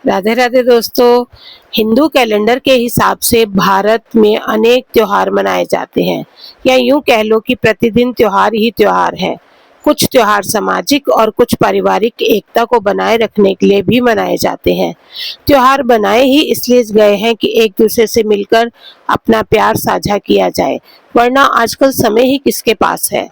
राधे राधे दोस्तों। हिंदू कैलेंडर के हिसाब से भारत में अनेक त्योहार मनाए जाते हैं, या यूं कह लो कि प्रतिदिन त्योहार ही त्योहार है। कुछ त्योहार सामाजिक और कुछ पारिवारिक एकता को बनाए रखने के लिए भी मनाए जाते हैं। त्योहार बनाए ही इसलिए गए हैं कि एक दूसरे से मिलकर अपना प्यार साझा किया जाए, वरना आजकल समय ही किसके पास है।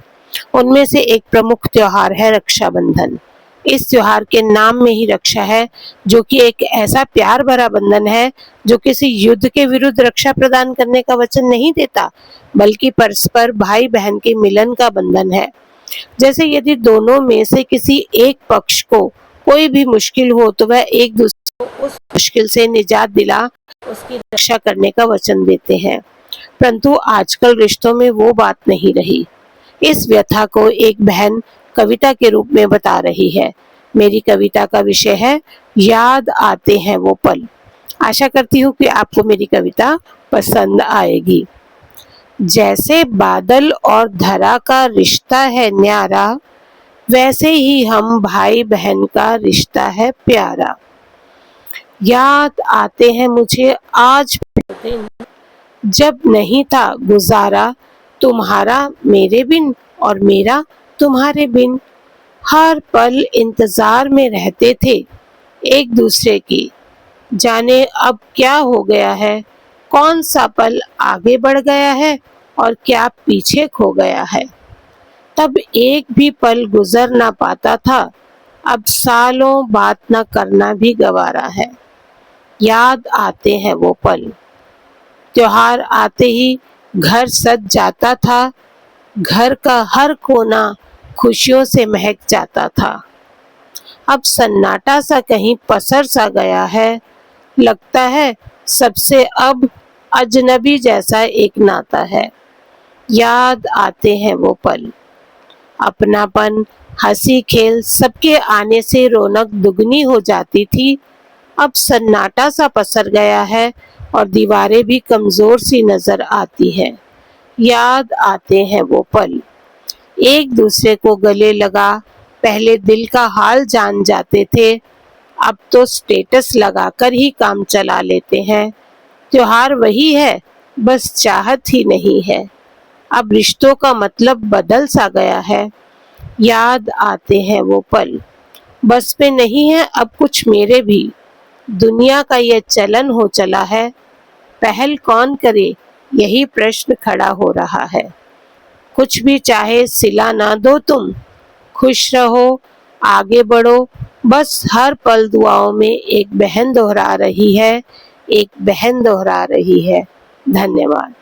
उनमें से एक प्रमुख त्योहार है रक्षाबंधन। इस त्योहार के नाम में ही रक्षा है, जो कि एक ऐसा प्यार भरा बंधन है जो किसी युद्ध के विरुद्ध रक्षा प्रदान करने का वचन नहीं देता, बल्कि परस्पर भाई बहन के मिलन का बंधन है। जैसे यदि दोनों में से किसी एक पक्ष को कोई भी मुश्किल हो तो वह एक दूसरे को उस मुश्किल से निजात दिला उसकी रक्षा करने का वचन देते हैं। परंतु आजकल रिश्तों में वो बात नहीं रही। इस व्यथा को एक बहन कविता के रूप में बता रही है। मेरी कविता का विषय है याद आते हैं वो पल। आशा करती हूँ कि आपको मेरी कविता पसंद आएगी। जैसे बादल और धरा का रिश्ता है न्यारा, वैसे ही हम भाई बहन का रिश्ता है प्यारा। याद आते हैं मुझे आज दिन, जब नहीं था गुजारा तुम्हारा मेरे बिन और मेरा तुम्हारे बिन। हर पल इंतजार में रहते थे एक दूसरे की, जाने अब क्या हो गया है, कौन सा पल आगे बढ़ गया है और क्या पीछे खो गया है। तब एक भी पल गुजर ना पाता था, अब सालों बात न करना भी गवारा है। याद आते हैं वो पल। त्योहार आते ही घर सज जाता था, घर का हर कोना खुशियों से महक जाता था। अब सन्नाटा सा कहीं पसर सा गया है, लगता है सबसे अब अजनबी जैसा एक नाता है। याद आते हैं वो पल। अपनापन, हंसी खेल सबके आने से रौनक दुगनी हो जाती थी। अब सन्नाटा सा पसर गया है और दीवारें भी कमजोर सी नजर आती हैं। याद आते हैं वो पल। एक दूसरे को गले लगा पहले दिल का हाल जान जाते थे, अब तो स्टेटस लगाकर ही काम चला लेते हैं। त्योहार वही है, बस चाहत ही नहीं है। अब रिश्तों का मतलब बदल सा गया है। याद आते हैं वो पल। बस में नहीं है अब कुछ मेरे भी, दुनिया का ये चलन हो चला है। पहल कौन करे यही प्रश्न खड़ा हो रहा है। कुछ भी चाहे सिला ना दो तुम, खुश रहो आगे बढ़ो, बस हर पल दुआओं में एक बहन दोहरा रही है, एक बहन दोहरा रही है। धन्यवाद।